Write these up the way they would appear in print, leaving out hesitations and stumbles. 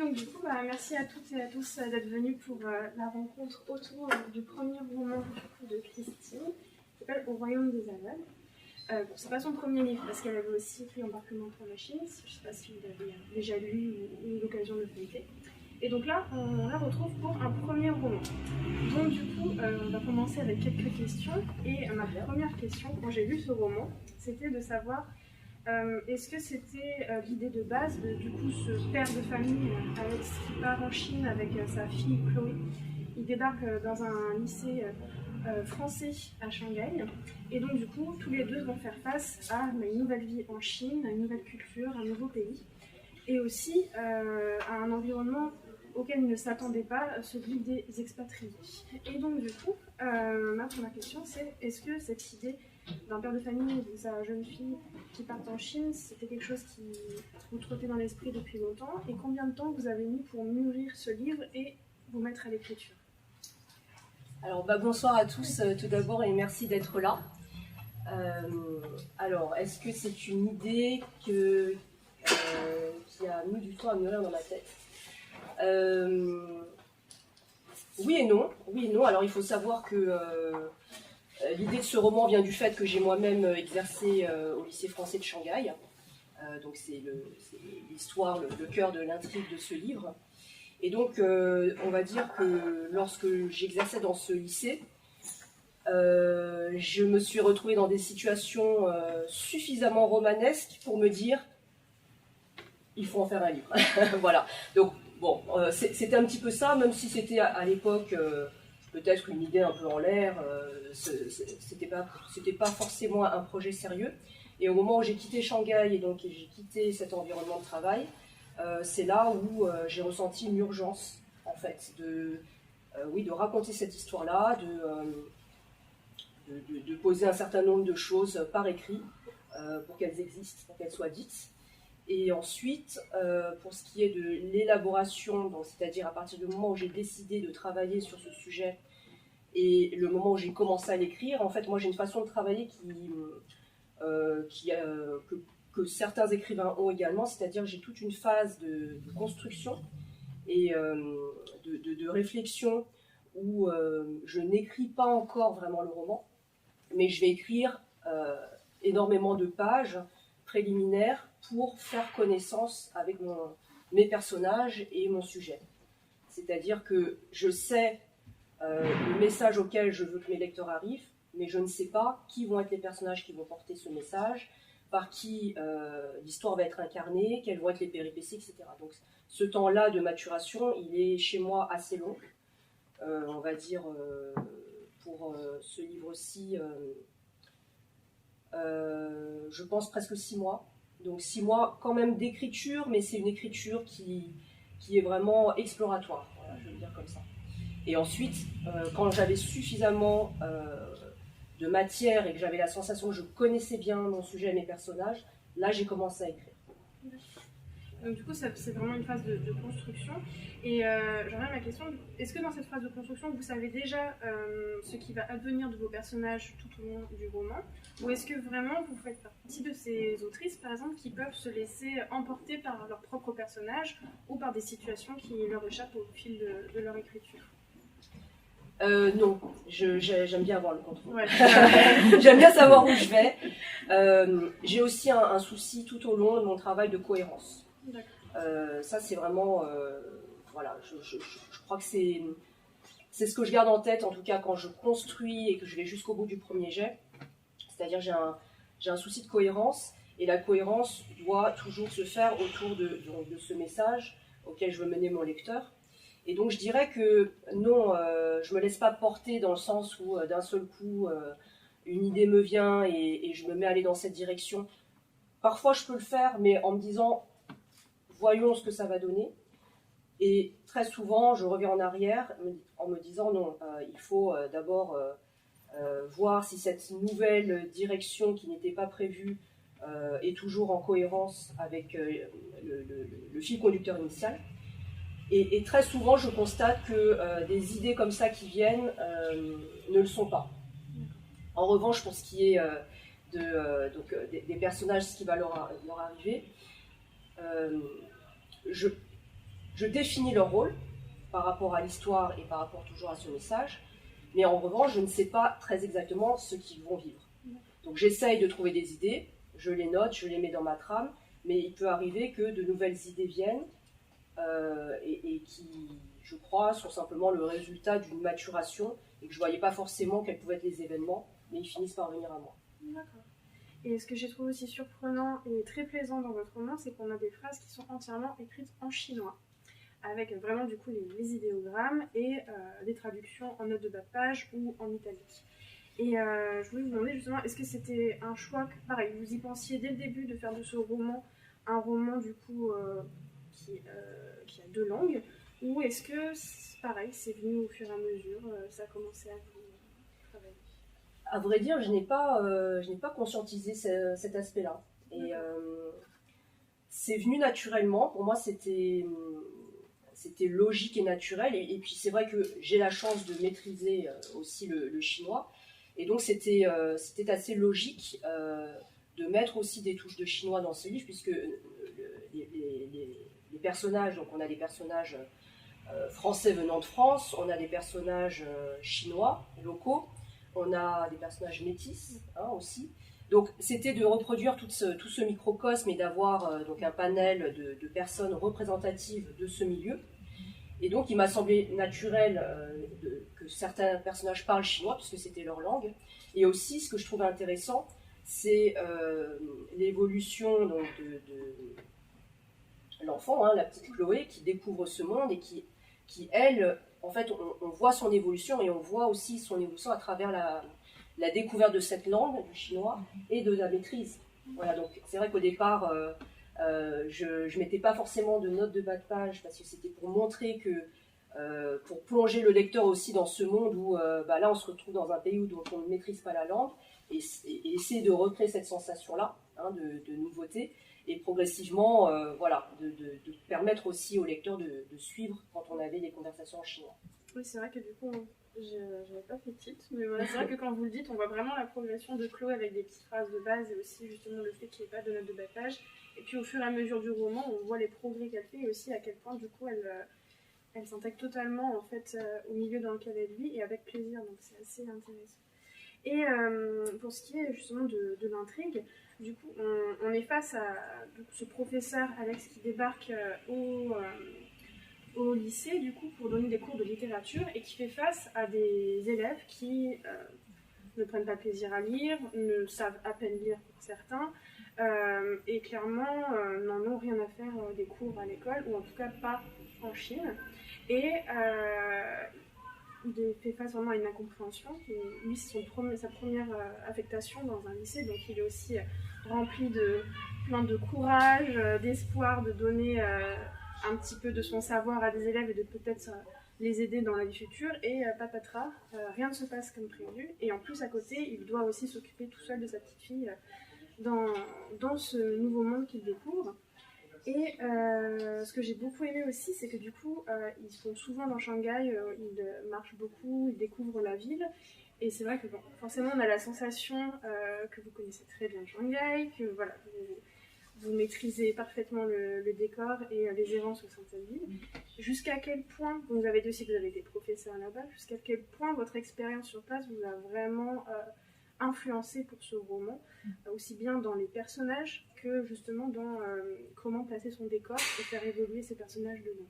donc du coup, merci à toutes et à tous d'être venus pour la rencontre autour du premier roman de Christine, qui s'appelle Au Royaume des Aveugles. Bon, c'est pas son premier livre, parce qu'elle avait aussi écrit Embarquement pour la Chine, je ne sais pas si vous l'avez déjà lu ou eu l'occasion de le feuilleter. Et donc là, on la retrouve pour un premier roman. Donc du coup, on va commencer avec quelques questions. Et ma première question, quand j'ai lu ce roman, c'était de savoir est-ce que c'était l'idée de base de du coup ce père de famille Alex qui part en Chine avec sa fille Chloé. Il débarque dans un lycée français à Shanghai. Et donc du coup, tous les deux vont faire face à une nouvelle vie en Chine, à une nouvelle culture, un nouveau pays. Et aussi à un environnement auquel ils ne s'attendaient pas, celui des expatriés. Et donc du coup, ma première question c'est, est-ce que cette idée d'un père de famille et de sa jeune fille qui partent en Chine, c'était quelque chose qui vous trottait dans l'esprit depuis longtemps? Et combien de temps vous avez mis pour mûrir ce livre et vous mettre à l'écriture? Alors bonsoir à tous tout d'abord et merci d'être là. Alors, est-ce que c'est une idée qui a mis du temps à mûrir dans ma tête? Oui et non. Alors il faut savoir que l'idée de ce roman vient du fait que j'ai moi-même exercé au lycée français de Shanghai. Donc c'est l'histoire, le cœur de l'intrigue de ce livre. Et donc on va dire que lorsque j'exerçais dans ce lycée, je me suis retrouvée dans des situations suffisamment romanesques pour me dire il faut en faire un livre. Voilà. Donc bon, c'était un petit peu ça, même si c'était à l'époque peut-être une idée un peu en l'air, c'était pas forcément un projet sérieux. Et au moment où j'ai quitté Shanghai et donc j'ai quitté cet environnement de travail, c'est là où j'ai ressenti une urgence en fait de raconter cette histoire-là, de poser un certain nombre de choses par écrit pour qu'elles existent, pour qu'elles soient dites. Et ensuite, pour ce qui est de l'élaboration, c'est-à-dire à partir du moment où j'ai décidé de travailler sur ce sujet et le moment où j'ai commencé à l'écrire, en fait, moi j'ai une façon de travailler que certains écrivains ont également, c'est-à-dire que j'ai toute une phase de construction et de réflexion où je n'écris pas encore vraiment le roman, mais je vais écrire énormément de pages préliminaires pour faire connaissance avec mes personnages et mon sujet. C'est-à-dire que je sais le message auquel je veux que mes lecteurs arrivent, mais je ne sais pas qui vont être les personnages qui vont porter ce message, par qui l'histoire va être incarnée, quelles vont être les péripéties, etc. Donc ce temps-là de maturation, il est chez moi assez long. On va dire, pour ce livre-ci, je pense presque 6 mois. Donc 6 mois quand même d'écriture, mais c'est une écriture qui est vraiment exploratoire, voilà, je veux dire comme ça. Et ensuite, quand j'avais suffisamment de matière et que j'avais la sensation que je connaissais bien mon sujet et mes personnages, là j'ai commencé à écrire. Donc du coup, c'est vraiment une phase de construction. Et j'en viens à ma question, est-ce que dans cette phase de construction, vous savez déjà ce qui va advenir de vos personnages tout au long du roman? Ou est-ce que vraiment vous faites partie de ces autrices, par exemple, qui peuvent se laisser emporter par leurs propres personnages ou par des situations qui leur échappent au fil de leur écriture? Non, j'aime bien avoir le contrôle. Ouais. J'aime bien savoir où je vais. J'ai aussi un souci tout au long de mon travail de cohérence. Ça, c'est vraiment... voilà, je crois que c'est ce que je garde en tête, en tout cas quand je construis et que je vais jusqu'au bout du premier jet. C'est-à-dire j'ai un souci de cohérence, et la cohérence doit toujours se faire autour de ce message auquel je veux mener mon lecteur. Et donc je dirais que non, je me laisse pas porter dans le sens où d'un seul coup une idée me vient et je me mets à aller dans cette direction. Parfois je peux le faire, mais en me disant voyons ce que ça va donner. Et très souvent je reviens en arrière en me disant non, il faut d'abord voir si cette nouvelle direction qui n'était pas prévue est toujours en cohérence avec le fil conducteur initial. Et très souvent, je constate que des idées comme ça qui viennent ne le sont pas. En revanche, pour ce qui est des personnages, ce qui va leur arriver, je je définis leur rôle par rapport à l'histoire et par rapport toujours à ce message, mais en revanche, je ne sais pas très exactement ce qu'ils vont vivre. Donc j'essaye de trouver des idées, je les note, je les mets dans ma trame, mais il peut arriver que de nouvelles idées viennent et qui, je crois, sont simplement le résultat d'une maturation et que je ne voyais pas forcément quels pouvaient être les événements, mais ils finissent par venir à moi. D'accord. Et ce que j'ai trouvé aussi surprenant et très plaisant dans votre roman, c'est qu'on a des phrases qui sont entièrement écrites en chinois, avec vraiment du coup les idéogrammes et des traductions en notes de bas de page ou en italique. Et je voulais vous demander justement, est-ce que c'était un choix que, pareil, vous y pensiez dès le début de faire de ce roman un roman du coup qui a deux langues, ou est-ce que, pareil, c'est venu au fur et à mesure, ça a commencé à vous travailler? À vrai dire, je n'ai pas conscientisé cet aspect-là. Et c'est venu naturellement. Pour moi, c'était logique et naturel. Et puis, c'est vrai que j'ai la chance de maîtriser aussi le chinois. Et donc, c'était assez logique de mettre aussi des touches de chinois dans ce livre, puisque les personnages, donc on a des personnages français venant de France, on a des personnages chinois, locaux, on a des personnages métis aussi. Donc c'était de reproduire tout ce microcosme et d'avoir donc un panel de personnes représentatives de ce milieu. Et donc il m'a semblé naturel que certains personnages parlent chinois, puisque c'était leur langue. Et aussi, ce que je trouvais intéressant, c'est l'évolution donc, de l'enfant, la petite Chloé, qui découvre ce monde et qui elle, en fait, on voit son évolution et on voit aussi son évolution à travers la découverte de cette langue, du chinois, et de la maîtrise. Voilà, donc c'est vrai qu'au départ, je ne mettais pas forcément de notes de bas de page parce que c'était pour montrer que, pour plonger le lecteur aussi dans ce monde où là on se retrouve dans un pays dont on ne maîtrise pas la langue et essayer de recréer cette sensation-là de nouveauté. Et progressivement, de permettre aussi au lecteur de suivre quand on avait des conversations en chinois. Oui, c'est vrai que du coup, je n'avais pas fait titre, mais voilà, c'est vrai que quand vous le dites, on voit vraiment la progression de Chloé avec des petites phrases de base et aussi justement le fait qu'il n'y ait pas de notes de bas de page. Et puis au fur et à mesure du roman, on voit les progrès qu'elle fait et aussi à quel point du coup elle s'intègre totalement en fait au milieu dans lequel elle vit et avec plaisir, donc c'est assez intéressant. Et pour ce qui est justement de l'intrigue, du coup, on est face à ce professeur Alex qui débarque au lycée du coup pour donner des cours de littérature et qui fait face à des élèves qui ne prennent pas plaisir à lire, ne savent à peine lire pour certains et clairement n'en ont rien à faire des cours à l'école ou en tout cas pas en Chine. Et il fait face vraiment à une incompréhension. Lui, c'est sa première affectation dans un lycée, donc il est aussi rempli de plein de courage, d'espoir de donner un petit peu de son savoir à des élèves et de peut-être les aider dans la vie future. Et patatras, rien ne se passe comme prévu. Et en plus, à côté, il doit aussi s'occuper tout seul de sa petite fille dans ce nouveau monde qu'il découvre. Et ce que j'ai beaucoup aimé aussi, c'est que du coup, ils sont souvent dans Shanghai, ils marchent beaucoup, ils découvrent la ville. Et c'est vrai que forcément, on a la sensation que vous connaissez très bien Shanghai, que voilà, vous maîtrisez parfaitement le décor et les errances au sein de cette ville. Jusqu'à quel point, vous avez dit aussi que vous avez été professeur là-bas, jusqu'à quel point votre expérience sur place vous a vraiment influencé pour ce roman, aussi bien dans les personnages que justement dans comment placer son décor et faire évoluer ces personnages dedans.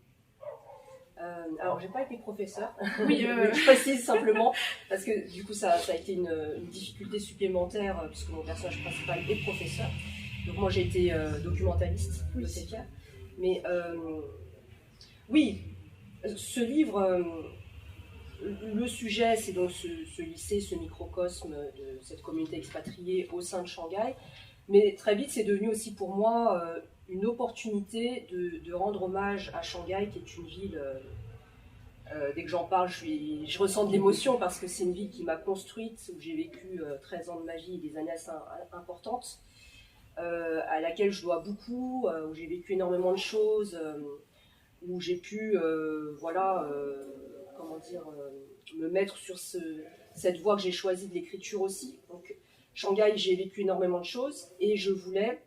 Alors, j'ai pas été professeur, oui, je précise simplement, parce que du coup, ça a été une difficulté supplémentaire, puisque mon personnage principal est professeur. Donc moi, j'ai été documentaliste, bibliothécaire. Mais oui, ce livre, le sujet, c'est donc ce lycée, ce microcosme de cette communauté expatriée au sein de Shanghai. Mais très vite, c'est devenu aussi pour moi une opportunité de rendre hommage à Shanghai, qui est une ville, dès que j'en parle, je ressens de l'émotion parce que c'est une ville qui m'a construite, où j'ai vécu 13 ans de ma vie, des années assez importantes, à laquelle je dois beaucoup, où j'ai vécu énormément de choses, où j'ai pu, me mettre sur cette voie que j'ai choisie de l'écriture aussi. Donc, Shanghai, j'ai vécu énormément de choses et je voulais,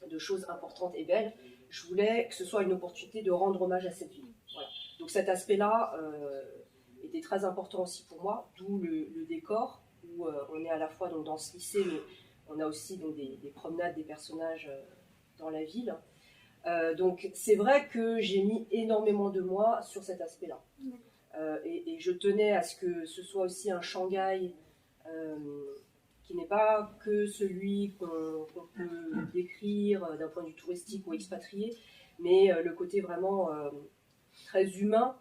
de choses importantes et belles, je voulais que ce soit une opportunité de rendre hommage à cette ville. Voilà. Donc cet aspect-là était très important aussi pour moi, d'où le décor, où on est à la fois donc, dans ce lycée, mais on a aussi donc, des promenades des personnages dans la ville. Donc c'est vrai que j'ai mis énormément de moi sur cet aspect-là. Et je tenais à ce que ce soit aussi un Shanghai qui n'est pas que celui qu'on peut décrire d'un point de vue touristique ou expatrié, mais le côté vraiment très humain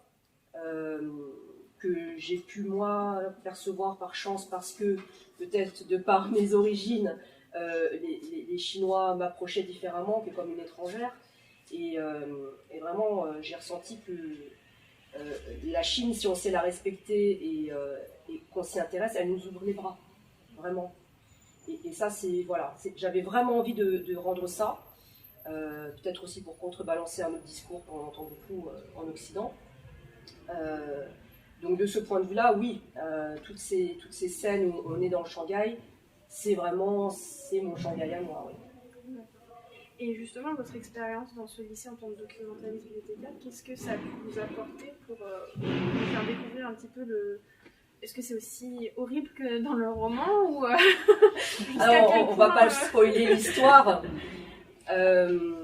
que j'ai pu moi percevoir par chance parce que peut-être de par mes origines, les Chinois m'approchaient différemment que comme une étrangère. Et vraiment, j'ai ressenti que la Chine, si on sait la respecter et qu'on s'y intéresse, elle nous ouvre les bras, vraiment. Et ça, voilà, j'avais vraiment envie de rendre ça, peut-être aussi pour contrebalancer un autre discours qu'on entend beaucoup en Occident. Donc de ce point de vue-là, oui, toutes ces scènes où on est dans le Shanghai, c'est mon Shanghai à moi, oui. Et justement, votre expérience dans ce lycée en tant que documentaliste bibliothécaire, qu'est-ce que ça a pu vous apporter pour vous faire découvrir un petit peu le... Est-ce que c'est aussi horrible que dans le roman ou Alors, on ne va pas spoiler l'histoire. Je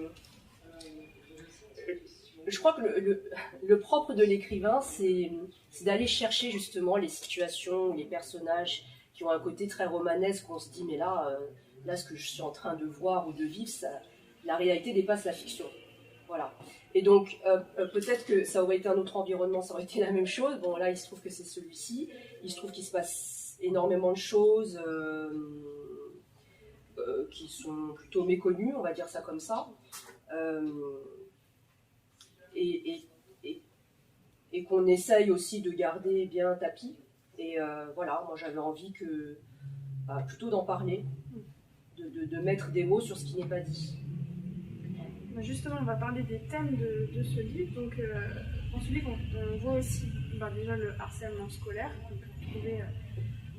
crois que le propre de l'écrivain, c'est d'aller chercher justement les situations, les personnages qui ont un côté très romanesque, où on se dit, mais là, ce que je suis en train de voir ou de vivre, la réalité dépasse la fiction. Voilà. Et donc, peut-être que ça aurait été un autre environnement, ça aurait été la même chose. Bon, là, il se trouve que c'est celui-ci. Il se trouve qu'il se passe énormément de choses qui sont plutôt méconnues, on va dire ça comme ça. Et qu'on essaye aussi de garder bien tapis. Et voilà, moi, j'avais envie plutôt d'en parler, de mettre des mots sur ce qui n'est pas dit. Justement, on va parler des thèmes de ce livre. Donc, dans ce livre, on voit aussi déjà le harcèlement scolaire qu'on peut trouver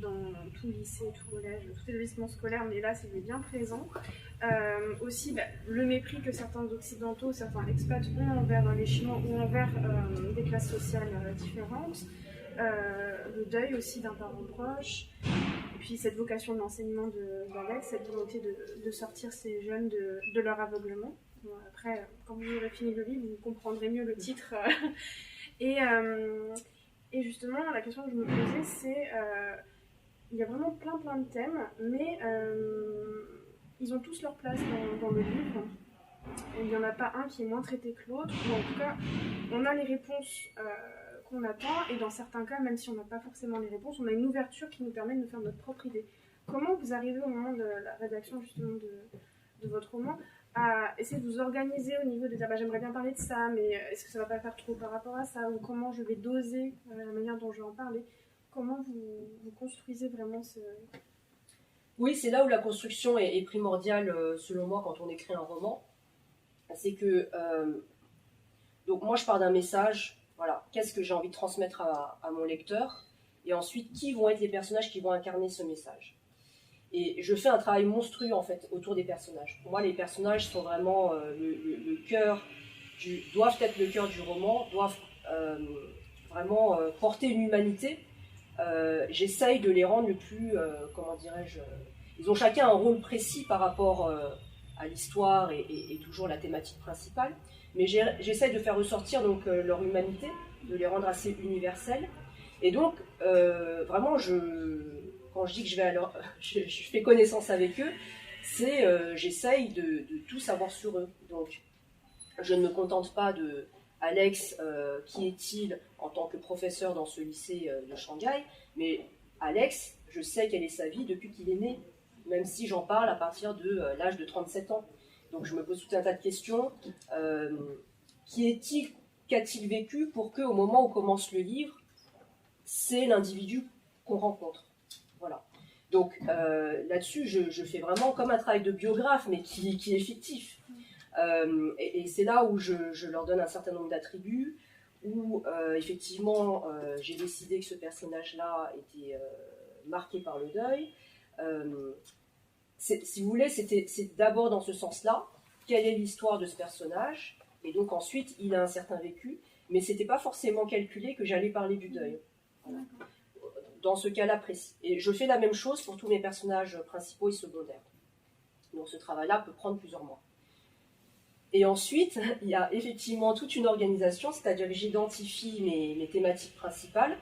dans tout lycée, tout collège, tout établissement scolaire, mais là, c'est bien présent. Aussi, le mépris que certains occidentaux, certains expats ont envers les Chinois ou envers des classes sociales différentes. Le deuil aussi d'un parent proche. Et puis, cette vocation de l'enseignement d'Alex, cette volonté de sortir ces jeunes de leur aveuglement. Bon, après, quand vous aurez fini le livre, vous comprendrez mieux le titre. Et justement, la question que je me posais, c'est... il y a vraiment plein de thèmes, mais ils ont tous leur place dans le livre. Il n'y en a pas un qui est moins traité que l'autre. Ou en tout cas, on a les réponses qu'on attend, et dans certains cas, même si on n'a pas forcément les réponses, on a une ouverture qui nous permet de nous faire notre propre idée. Comment vous arrivez au moment de la rédaction justement de votre roman à essayer de vous organiser au niveau de dire j'aimerais bien parler de ça, mais est-ce que ça va pas faire trop par rapport à ça, ou comment je vais doser la manière dont je vais en parler? Comment vous construisez vraiment ce... Oui, c'est là où la construction est primordiale selon moi quand on écrit un roman. C'est que donc moi je pars d'un message, voilà, qu'est-ce que j'ai envie de transmettre à mon lecteur, et ensuite qui vont être les personnages qui vont incarner ce message. Et je fais un travail monstrueux en fait autour des personnages. Pour moi, les personnages sont vraiment le cœur doivent être le cœur du roman, doivent vraiment porter une humanité. J'essaye de les rendre le plus, comment dirais-je, ils ont chacun un rôle précis par rapport à l'histoire et toujours la thématique principale, mais j'essaye de faire ressortir donc leur humanité, de les rendre assez universels. Et donc, vraiment, quand je dis que je fais connaissance avec eux, c'est j'essaye de tout savoir sur eux. Donc, je ne me contente pas de Alex, qui est-il en tant que professeur dans ce lycée de Shanghai, mais Alex, je sais quelle est sa vie depuis qu'il est né, même si j'en parle à partir de l'âge de 37 ans. Donc, je me pose tout un tas de questions. Qui est-il? Qu'a-t-il vécu pour qu'au moment où commence le livre, c'est l'individu qu'on rencontre? Voilà. Donc là-dessus, je fais vraiment comme un travail de biographe, mais qui est fictif. Et c'est là où je leur donne un certain nombre d'attributs, où effectivement, j'ai décidé que ce personnage-là était marqué par le deuil. Si vous voulez, c'est d'abord dans ce sens-là. quelle est l'histoire de ce personnage, et donc ensuite il a un certain vécu, mais c'était pas forcément calculé que j'allais parler du deuil. Voilà. Dans ce cas-là précis. Et je fais la même chose pour tous mes personnages principaux et secondaires. Donc ce travail-là peut prendre plusieurs mois. Et ensuite, il y a effectivement toute une organisation, c'est-à-dire que j'identifie mes thématiques principales,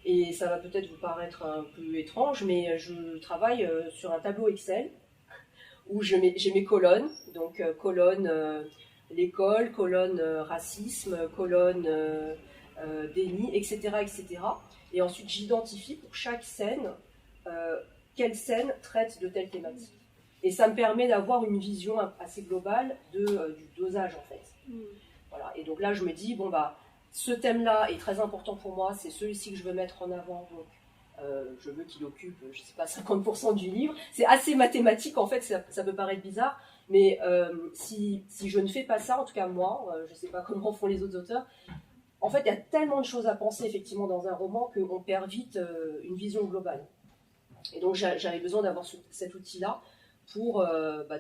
et ça va peut-être vous paraître un peu étrange, mais je travaille sur un tableau Excel, où j'ai mes colonnes, donc colonne l'école, colonne racisme, colonne déni, etc., etc. Et ensuite, j'identifie pour chaque scène quelle scène traite de telle thématique. Et ça me permet d'avoir une vision assez globale du dosage, en fait. Voilà. Et donc là, je me dis, bon, bah, ce thème-là est très important pour moi, c'est celui-ci que je veux mettre en avant, donc je veux qu'il occupe, je ne sais pas, 50% du livre. C'est assez mathématique, en fait, ça peut paraître bizarre, mais si je ne fais pas ça, en tout cas moi, je ne sais pas comment font les autres auteurs, en fait, il y a tellement de choses à penser, effectivement, dans un roman, qu'on perd vite une vision globale. Et donc, j'avais besoin d'avoir cet outil-là, pour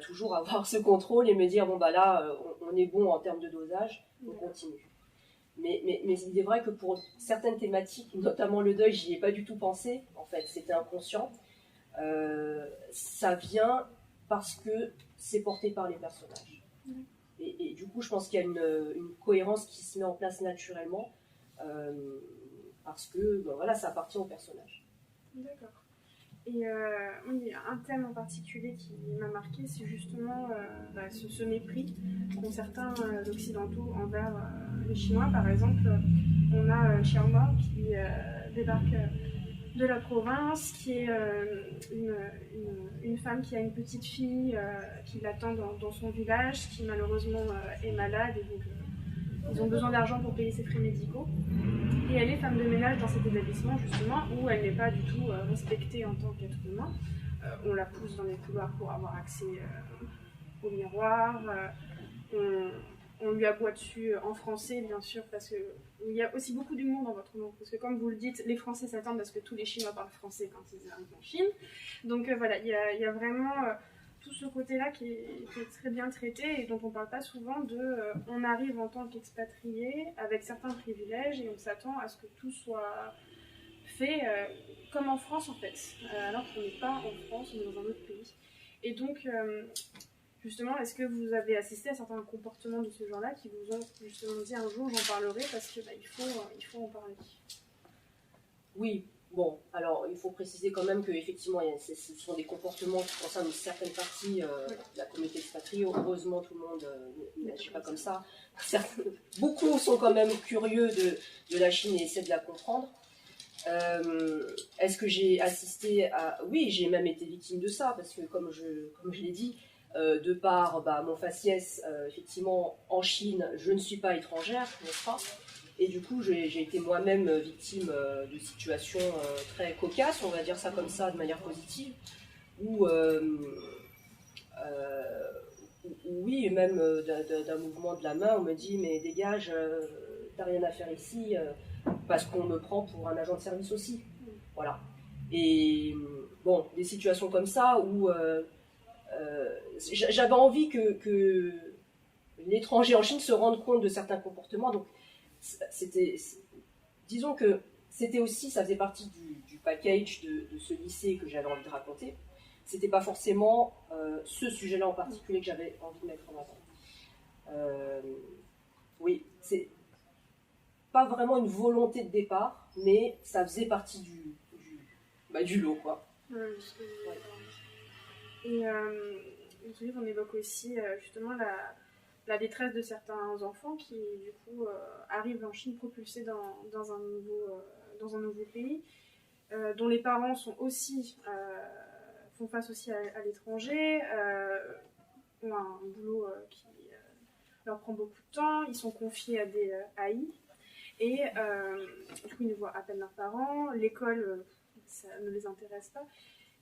toujours avoir ce contrôle et me dire, bon, bah là, on est bon en termes de dosage, on continue. Mais il est vrai que pour certaines thématiques, notamment le deuil, j'y ai pas du tout pensé, en fait, c'était inconscient. Ça vient parce que c'est porté par les personnages. Et du coup, je pense qu'il y a une cohérence qui se met en place naturellement, parce que voilà, ça appartient aux personnages. D'accord. Et oui, un thème en particulier qui m'a marqué, c'est justement ce mépris qu'ont certains occidentaux envers les Chinois. Par exemple, on a Xiaoma qui débarque de la province, qui est une femme qui a une petite fille qui l'attend dans son village, qui malheureusement est malade, et donc ils ont besoin d'argent pour payer ses frais médicaux. Et elle est femme de ménage dans cet établissement, justement, où elle n'est pas du tout respectée en tant qu'être humain. On la pousse dans les couloirs pour avoir accès au miroir. On lui aboie dessus en français, bien sûr, parce qu'il y a aussi beaucoup d'humour dans votre nom. Parce que, comme vous le dites, les Français s'attendent à ce que tous les Chinois parlent français quand ils arrivent en Chine. Donc voilà, il y a vraiment tout ce côté-là qui est très bien traité et dont on ne parle pas souvent on arrive en tant qu'expatrié avec certains privilèges et on s'attend à ce que tout soit fait comme en France en fait, alors qu'on n'est pas en France, on est dans un autre pays. Et donc, justement, est-ce que vous avez assisté à certains comportements de ce genre-là qui vous ont justement dit un jour j'en parlerai parce que il faut en parler? Oui. Bon, alors il faut préciser quand même qu'effectivement, ce sont des comportements qui concernent une certaine partie de la communauté expatriée. Heureusement, tout le monde n'agit pas comme ça. Beaucoup sont quand même curieux de la Chine et essaient de la comprendre. Est-ce que j'ai assisté à... Oui, j'ai même été victime de ça, parce que comme je l'ai dit, de par mon faciès, effectivement, en Chine, je ne suis pas étrangère, n'est-ce pas ? Et du coup, j'ai été moi-même victime de situations très cocasses, on va dire ça comme ça, de manière positive, où oui, même d'un mouvement de la main, on me dit « mais dégage, t'as rien à faire ici », parce qu'on me prend pour un agent de service aussi. Voilà. Et bon, des situations comme ça où j'avais envie que l'étranger en Chine se rende compte de certains comportements, donc disons que c'était aussi, ça faisait partie du package de ce lycée que j'avais envie de raconter. C'était pas forcément ce sujet-là en particulier que j'avais envie de mettre en avant. Oui, c'est pas vraiment une volonté de départ, mais ça faisait partie du lot, quoi. Ouais. Et dans ce livre, on évoque aussi justement la détresse de certains enfants qui, du coup, arrivent en Chine propulsés dans un nouveau pays, dont les parents sont aussi, font face aussi à l'étranger, ont un boulot qui leur prend beaucoup de temps, ils sont confiés à des AI, et du coup, ils ne voient à peine leurs parents, l'école, ça ne les intéresse pas.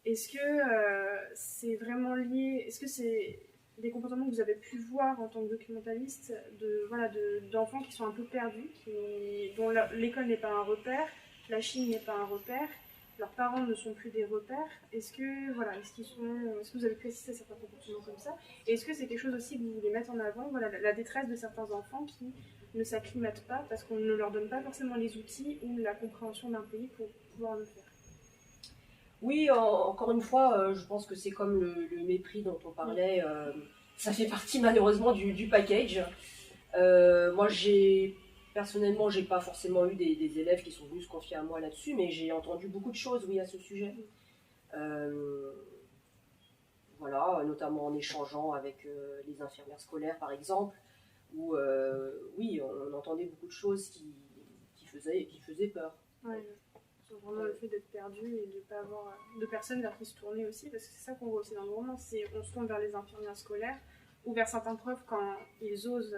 Est-ce que c'est vraiment lié, est-ce que c'est des comportements que vous avez pu voir en tant que documentaliste d'enfants qui sont un peu perdus, dont l'école n'est pas un repère, la Chine n'est pas un repère, leurs parents ne sont plus des repères. Est-ce que vous avez pu assister à certains comportements comme ça? Et est-ce que c'est quelque chose aussi que vous voulez mettre en avant, voilà, la détresse de certains enfants qui ne s'acclimatent pas parce qu'on ne leur donne pas forcément les outils ou la compréhension d'un pays pour pouvoir le faire? Oui, encore une fois, je pense que c'est comme le mépris dont on parlait, ça fait partie malheureusement du package. Moi, personnellement, j'ai pas forcément eu des élèves qui sont venus se confier à moi là-dessus, mais j'ai entendu beaucoup de choses, oui, à ce sujet. Voilà, notamment en échangeant avec les infirmières scolaires, par exemple, où, oui, on entendait beaucoup de choses qui faisaient peur. Ouais. Vraiment le fait d'être perdu et de ne pas avoir de personnes vers qui se tourner aussi, parce que c'est ça qu'on voit aussi dans le roman, c'est on se tourne vers les infirmières scolaires ou vers certains profs quand ils osent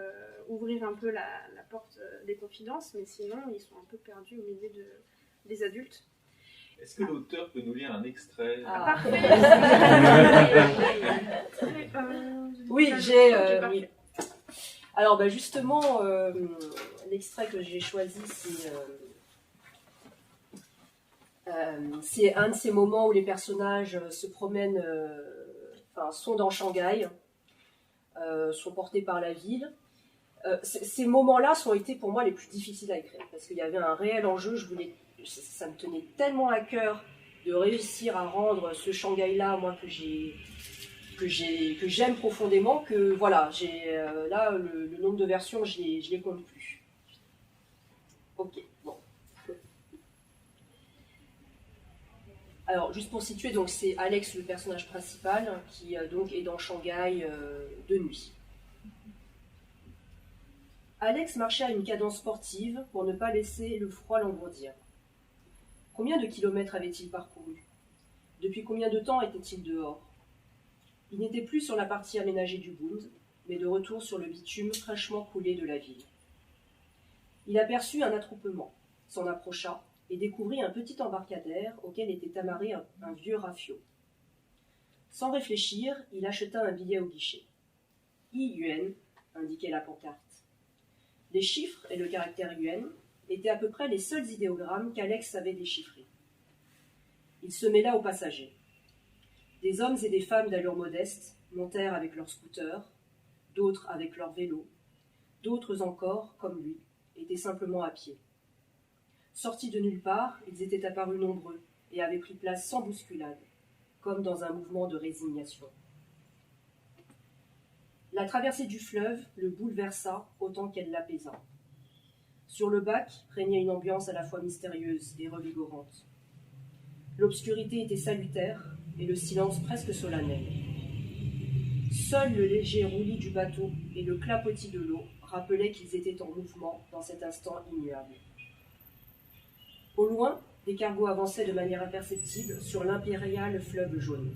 ouvrir un peu la porte des confidences, mais sinon ils sont un peu perdus au milieu des adultes. Est-ce que l'auteur peut nous lire un extrait? Parfait. Oui, oui. Alors justement, l'extrait que j'ai choisi, c'est un de ces moments où les personnages se promènent, sont dans Shanghai, sont portés par la ville. Ces moments-là ont été pour moi les plus difficiles à écrire, parce qu'il y avait un réel enjeu. Ça me tenait tellement à cœur de réussir à rendre ce Shanghai-là, moi, que j'aime profondément, que voilà, là, le nombre de versions, je les compte plus. Ok, bon. Alors, juste pour situer, donc c'est Alex, le personnage principal, qui donc est dans Shanghai de nuit. Alex marchait à une cadence sportive pour ne pas laisser le froid l'engourdir. Combien de kilomètres avait-il parcouru? Depuis combien de temps était-il dehors? Il n'était plus sur la partie aménagée du Bund, mais de retour sur le bitume fraîchement coulé de la ville. Il aperçut un attroupement, s'en approcha et découvrit un petit embarcadère auquel était amarré un vieux rafio. Sans réfléchir, il acheta un billet au guichet. I-yuan, indiquait la pancarte. Les chiffres et le caractère yuan étaient à peu près les seuls idéogrammes qu'Alex savait déchiffrer. Il se mêla aux passagers. Des hommes et des femmes d'allure modeste montèrent avec leurs scooters, d'autres avec leurs vélos, d'autres encore, comme lui, étaient simplement à pied. Sortis de nulle part, ils étaient apparus nombreux et avaient pris place sans bousculade, comme dans un mouvement de résignation. La traversée du fleuve le bouleversa autant qu'elle l'apaisa. Sur le bac régnait une ambiance à la fois mystérieuse et revigorante. L'obscurité était salutaire et le silence presque solennel. Seul le léger roulis du bateau et le clapotis de l'eau rappelaient qu'ils étaient en mouvement dans cet instant immuable. Au loin, des cargos avançaient de manière imperceptible sur l'impérial fleuve jaune.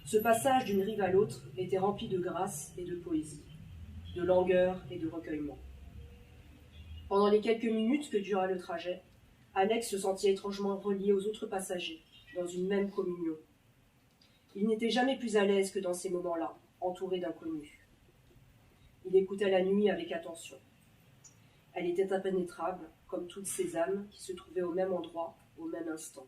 Ce passage d'une rive à l'autre était rempli de grâce et de poésie, de langueur et de recueillement. Pendant les quelques minutes que dura le trajet, Alex se sentit étrangement relié aux autres passagers, dans une même communion. Il n'était jamais plus à l'aise que dans ces moments-là, entouré d'inconnus. Il écouta la nuit avec attention. Elle était impénétrable, comme toutes ces âmes qui se trouvaient au même endroit, au même instant.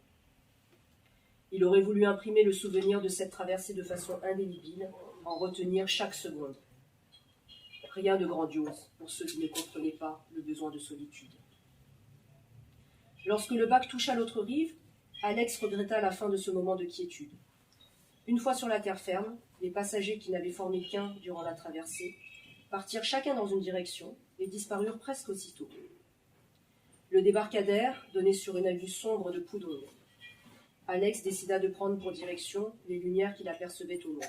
Il aurait voulu imprimer le souvenir de cette traversée de façon indélébile, en retenir chaque seconde. Rien de grandiose pour ceux qui ne comprenaient pas le besoin de solitude. Lorsque le bac toucha l'autre rive, Alex regretta la fin de ce moment de quiétude. Une fois sur la terre ferme, les passagers qui n'avaient formé qu'un durant la traversée partirent chacun dans une direction et disparurent presque aussitôt. Le débarcadère donnait sur une vue sombre de poudrerie. Alex décida de prendre pour direction les lumières qu'il apercevait au loin.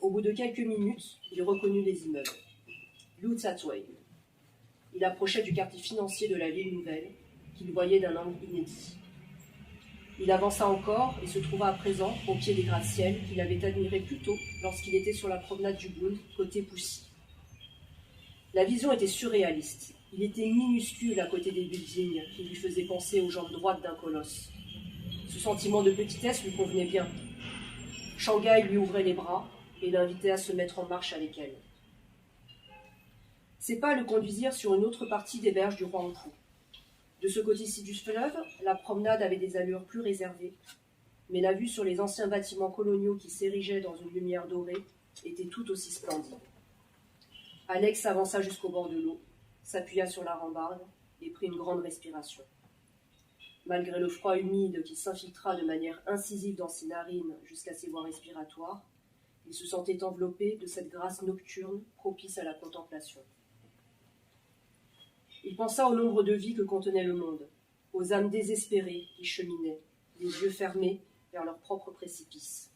Au bout de quelques minutes, il reconnut les immeubles. Lutzatway. Il approchait du quartier financier de la ville nouvelle, qu'il voyait d'un angle inédit. Il avança encore et se trouva à présent au pied des gratte-ciels qu'il avait admirés plus tôt lorsqu'il était sur la promenade du Bund, côté Poussy. La vision était surréaliste. Il était minuscule à côté des buildings qui lui faisaient penser aux jambes droites d'un colosse. Ce sentiment de petitesse lui convenait bien. Shanghai lui ouvrait les bras et l'invitait à se mettre en marche avec elle. Ses pas le conduisirent sur une autre partie des berges du Huangpu. De ce côté-ci du fleuve, la promenade avait des allures plus réservées, mais la vue sur les anciens bâtiments coloniaux qui s'érigeaient dans une lumière dorée était tout aussi splendide. Alex s'avança jusqu'au bord de l'eau, s'appuya sur la rambarde et prit une grande respiration. Malgré le froid humide qui s'infiltra de manière incisive dans ses narines jusqu'à ses voies respiratoires, il se sentait enveloppé de cette grâce nocturne propice à la contemplation. Il pensa au nombre de vies que contenait le monde, aux âmes désespérées qui cheminaient, les yeux fermés vers leur propre précipice.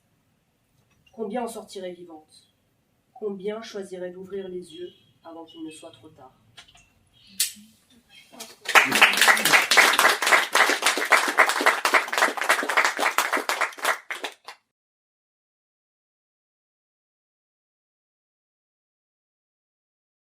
Combien en sortiraient vivantes? Combien choisiraient d'ouvrir les yeux avant qu'il ne soit trop tard?